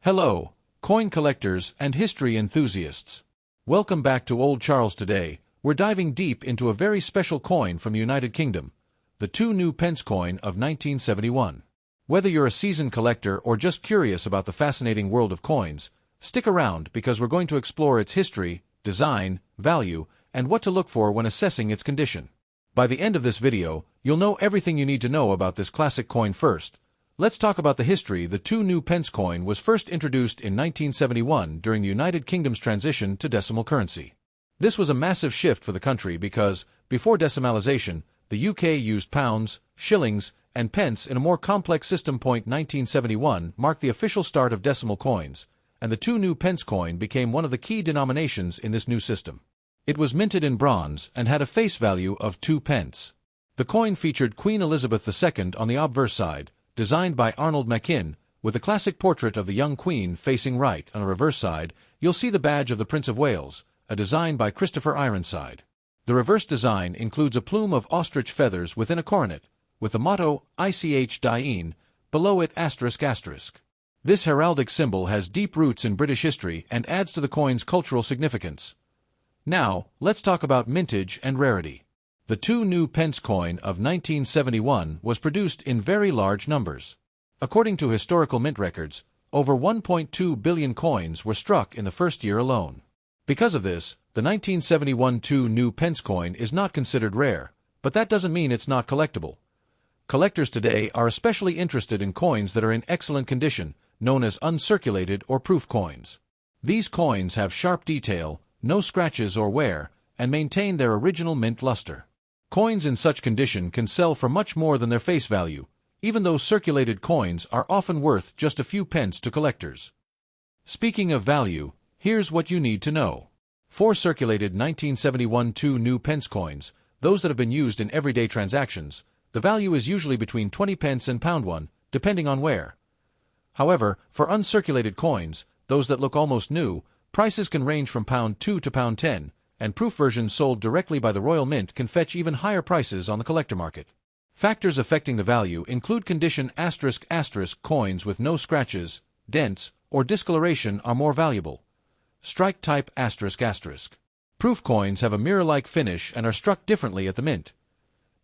Hello, coin collectors and history enthusiasts. Welcome back to Old Charles. Today, we're diving deep into a very special coin from the United Kingdom, the 2 new pence coin of 1971. Whether you're a seasoned collector or just curious about the fascinating world of coins, stick around because we're going to explore its history, design, value, and what to look for when assessing its condition. By the end of this video, you'll know everything you need to know about this classic coin. First, let's talk about the history. The 2 new pence coin was first introduced in 1971 during the United Kingdom's transition to decimal currency. This was a massive shift for the country because, before decimalization, the UK used pounds, shillings, and pence in a more complex system. 1971 marked the official start of decimal coins, and the 2 new pence coin became one of the key denominations in this new system. It was minted in bronze and had a face value of 2 pence. The coin featured Queen Elizabeth II on the obverse side, designed by Arnold Machin, with a classic portrait of the young Queen facing right. On the reverse side, you'll see the badge of the Prince of Wales, a design by Christopher Ironside. The reverse design includes a plume of ostrich feathers within a coronet, with the motto Ich Dien, below it ***. This heraldic symbol has deep roots in British history and adds to the coin's cultural significance. Now, let's talk about mintage and rarity. The 2 new pence coin of 1971 was produced in very large numbers. According to historical mint records, over 1.2 billion coins were struck in the first year alone. Because of this, the 1971 2 new pence coin is not considered rare, but that doesn't mean it's not collectible. Collectors today are especially interested in coins that are in excellent condition, known as uncirculated or proof coins. These coins have sharp detail, no scratches or wear, and maintain their original mint luster. Coins in such condition can sell for much more than their face value, even though circulated coins are often worth just a few pence to collectors. Speaking of value, here's what you need to know. For circulated 1971 2 new pence coins, those that have been used in everyday transactions, the value is usually between 20 pence and £1, depending on wear. However, for uncirculated coins, those that look almost new, prices can range from £2 to £10, and proof versions sold directly by the Royal Mint can fetch even higher prices on the collector market. Factors affecting the value include condition ***. Coins with no scratches, dents, or discoloration are more valuable. Strike type ***. Proof coins have a mirror-like finish and are struck differently at the mint.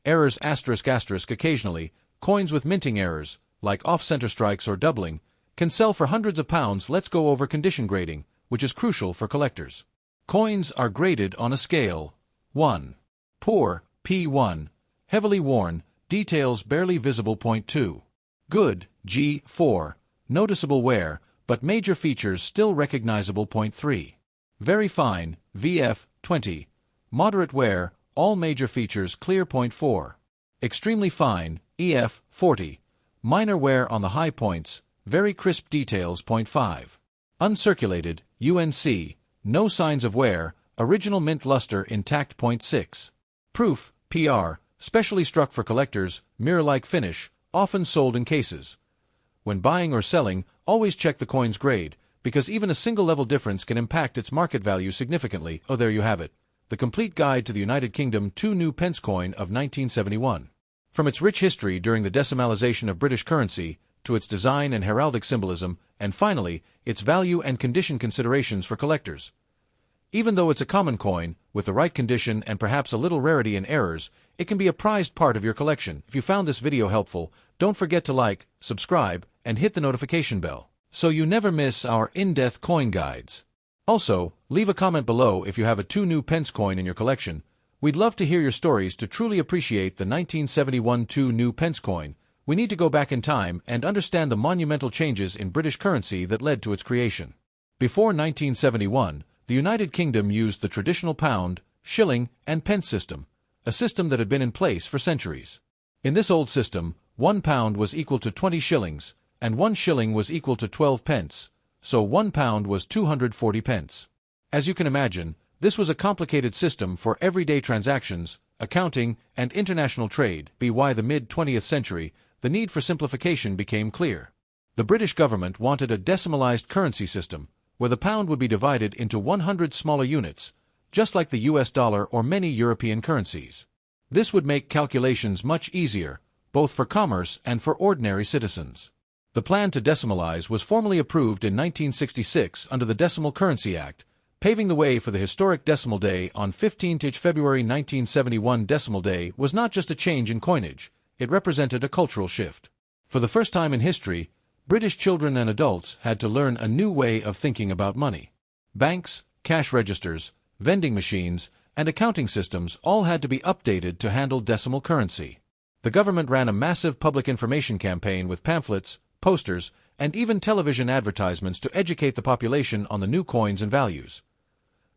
Errors ***. Occasionally, coins with minting errors, like off-center strikes or doubling, can sell for hundreds of pounds. Let's go over condition grading, which is crucial for collectors. Coins are graded on a scale. 1. Poor, P1. Heavily worn, details barely visible. 2. Good, G4. Noticeable wear, but major features still recognizable. 3. Very fine, VF 20. Moderate wear, all major features clear. 4. Extremely fine, EF 40. Minor wear on the high points, very crisp details. 5. Uncirculated, UNC. No signs of wear, original mint luster intact. 6. Proof, PR, specially struck for collectors, mirror-like finish, often sold in cases. When buying or selling, always check the coin's grade, because even a single level difference can impact its market value significantly. Oh, there you have it. The complete guide to the United Kingdom 2 new pence coin of 1971. From its rich history during the decimalization of British currency, to its design and heraldic symbolism, and finally, its value and condition considerations for collectors. Even though it's a common coin, with the right condition and perhaps a little rarity and errors, it can be a prized part of your collection. If you found this video helpful, don't forget to like, subscribe, and hit the notification bell, so you never miss our in-depth coin guides. Also, leave a comment below if you have a 2 new pence coin in your collection. We'd love to hear your stories. To truly appreciate the 1971 2 new pence coin, we need to go back in time and understand the monumental changes in British currency that led to its creation. Before 1971, the United Kingdom used the traditional pound, shilling, and pence system, a system that had been in place for centuries. In this old system, £1 was equal to 20 shillings, and 1 shilling was equal to 12 pence, so £1 was 240 pence. As you can imagine, this was a complicated system for everyday transactions, accounting, and international trade. By the mid-20th century, the need for simplification became clear. The British government wanted a decimalized currency system, where the pound would be divided into 100 smaller units, just like the US dollar or many European currencies. This would make calculations much easier, both for commerce and for ordinary citizens. The plan to decimalize was formally approved in 1966 under the Decimal Currency Act, paving the way for the historic Decimal Day on 15th February 1971. Decimal Day was not just a change in coinage, it represented a cultural shift. For the first time in history, British children and adults had to learn a new way of thinking about money. Banks, cash registers, vending machines, and accounting systems all had to be updated to handle decimal currency. The government ran a massive public information campaign with pamphlets, posters, and even television advertisements to educate the population on the new coins and values.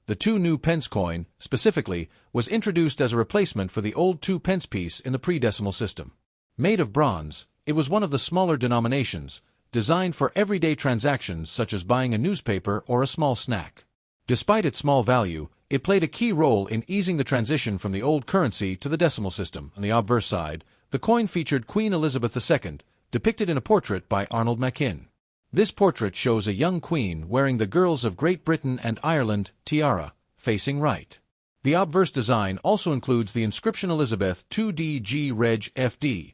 The 2 new pence coin, specifically, was introduced as a replacement for the old 2 pence piece in the pre-decimal system. Made of bronze, it was one of the smaller denominations, designed for everyday transactions such as buying a newspaper or a small snack. Despite its small value, it played a key role in easing the transition from the old currency to the decimal system. On the obverse side, the coin featured Queen Elizabeth II, depicted in a portrait by Arnold Machin. This portrait shows a young queen wearing the Girls of Great Britain and Ireland tiara, facing right. The obverse design also includes the inscription Elizabeth 2DG Reg FD,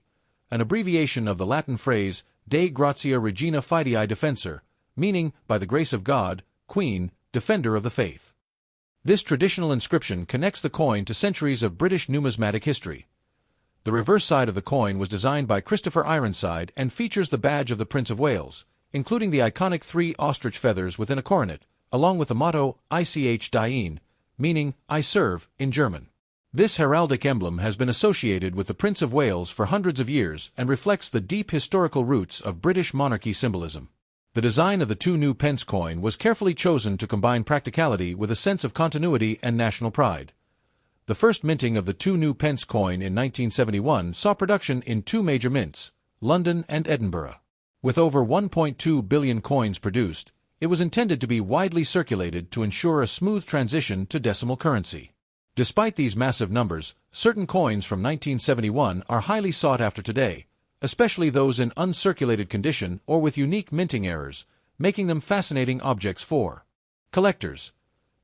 an abbreviation of the Latin phrase De Gratia Regina Fidei Defensor, meaning, by the grace of God, Queen, Defender of the Faith. This traditional inscription connects the coin to centuries of British numismatic history. The reverse side of the coin was designed by Christopher Ironside and features the badge of the Prince of Wales, including the iconic 3 ostrich feathers within a coronet, along with the motto Ich diene, meaning I serve in German. This heraldic emblem has been associated with the Prince of Wales for hundreds of years and reflects the deep historical roots of British monarchy symbolism. The design of the 2 new pence coin was carefully chosen to combine practicality with a sense of continuity and national pride. The first minting of the 2 new pence coin in 1971 saw production in 2 major mints, London and Edinburgh. With over 1.2 billion coins produced, it was intended to be widely circulated to ensure a smooth transition to decimal currency. Despite these massive numbers, certain coins from 1971 are highly sought after today, especially those in uncirculated condition or with unique minting errors, making them fascinating objects for collectors.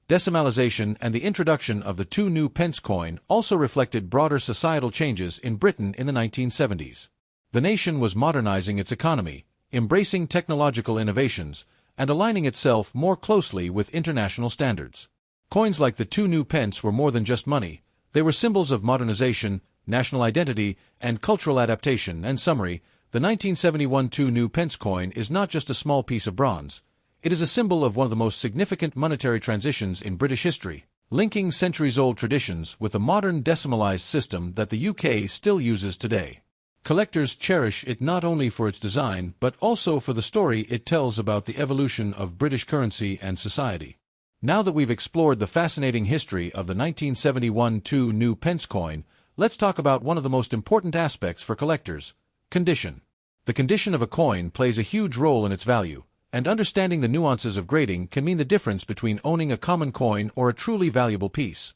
Decimalization and the introduction of the 2 new pence coin also reflected broader societal changes in Britain in the 1970s. The nation was modernizing its economy, embracing technological innovations, and aligning itself more closely with international standards. Coins like the 2 new pence were more than just money, they were symbols of modernization, national identity, and cultural adaptation. And summary, the 1971 2 new pence coin is not just a small piece of bronze, it is a symbol of one of the most significant monetary transitions in British history, linking centuries-old traditions with a modern decimalized system that the UK still uses today. Collectors cherish it not only for its design but also for the story it tells about the evolution of British currency and society. Now that we've explored the fascinating history of the 1971 2 new pence coin, let's talk about one of the most important aspects for collectors: condition. The condition of a coin plays a huge role in its value, and understanding the nuances of grading can mean the difference between owning a common coin or a truly valuable piece.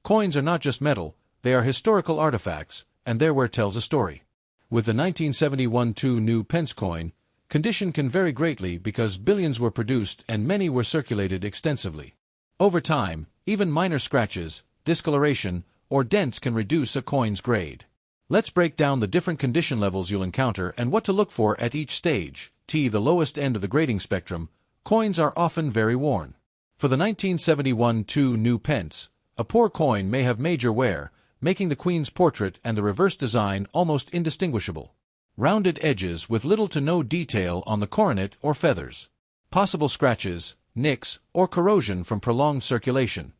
Coins are not just metal, they are historical artifacts, and their wear tells a story. With the 1971 2 new pence coin, condition can vary greatly because billions were produced and many were circulated extensively. Over time, even minor scratches, discoloration, or dents can reduce a coin's grade. Let's break down the different condition levels you'll encounter and what to look for at each stage. The lowest end of the grading spectrum, coins are often very worn. For the 1971 2 new pence, a poor coin may have major wear, making the Queen's portrait and the reverse design almost indistinguishable. Rounded edges with little to no detail on the coronet or feathers. Possible scratches, nicks, or corrosion from prolonged circulation.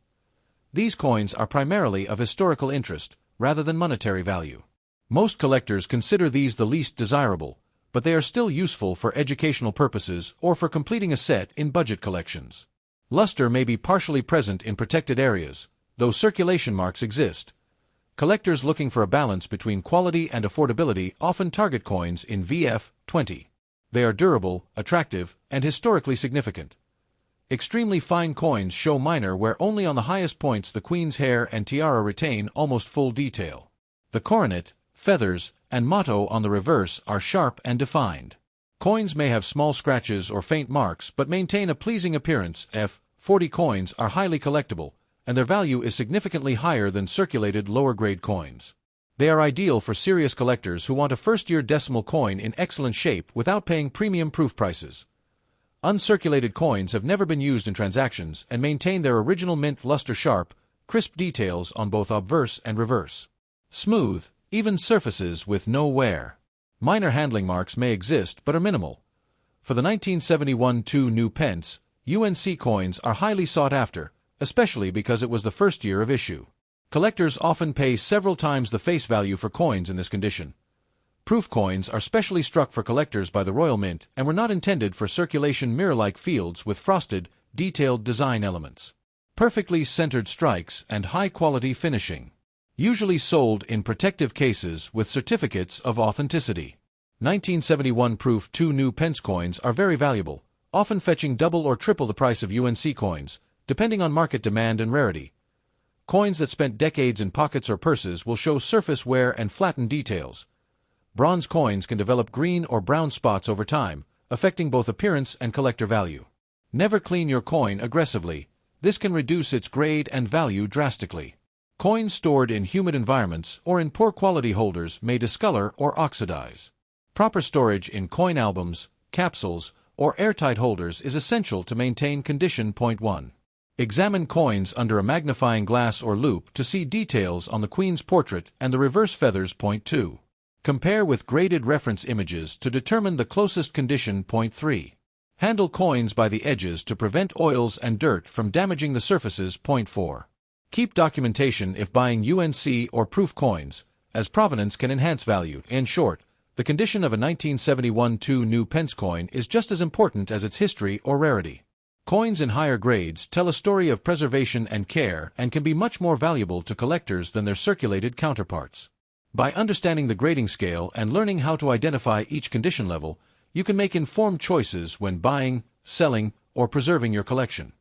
These coins are primarily of historical interest, rather than monetary value. Most collectors consider these the least desirable, but they are still useful for educational purposes or for completing a set in budget collections. Luster may be partially present in protected areas, though circulation marks exist. Collectors looking for a balance between quality and affordability often target coins in VF20. They are durable, attractive, and historically significant. Extremely fine coins show minor where only on the highest points the Queen's hair and tiara retain almost full detail. The coronet, feathers, and motto on the reverse are sharp and defined. Coins may have small scratches or faint marks but maintain a pleasing appearance. F40 coins are highly collectible, and their value is significantly higher than circulated lower-grade coins. They are ideal for serious collectors who want a first-year decimal coin in excellent shape without paying premium proof prices. Uncirculated coins have never been used in transactions and maintain their original mint luster-sharp, crisp details on both obverse and reverse. Smooth, even surfaces with no wear. Minor handling marks may exist but are minimal. For the 1971 two new pence, UNC coins are highly sought after, especially because it was the first year of issue. Collectors often pay several times the face value for coins in this condition. Proof coins are specially struck for collectors by the Royal Mint and were not intended for circulation mirror-like fields with frosted, detailed design elements. Perfectly centered strikes and high-quality finishing. Usually sold in protective cases with certificates of authenticity. 1971 proof two new pence coins are very valuable, often fetching double or triple the price of UNC coins, depending on market demand and rarity. Coins that spent decades in pockets or purses will show surface wear and flattened details. Bronze coins can develop green or brown spots over time, affecting both appearance and collector value. Never clean your coin aggressively. This can reduce its grade and value drastically. Coins stored in humid environments or in poor quality holders may discolor or oxidize. Proper storage in coin albums, capsules, or airtight holders is essential to maintain condition. Point 1. Examine coins under a magnifying glass or loupe to see details on the Queen's portrait and the reverse feathers. Point 2. Compare with graded reference images to determine the closest condition. Point 3. Handle coins by the edges to prevent oils and dirt from damaging the surfaces. Point 4. Keep documentation if buying UNC or proof coins, as provenance can enhance value. In short, the condition of a 1971 two new pence coin is just as important as its history or rarity. Coins in higher grades tell a story of preservation and care and can be much more valuable to collectors than their circulated counterparts. By understanding the grading scale and learning how to identify each condition level, you can make informed choices when buying, selling, or preserving your collection.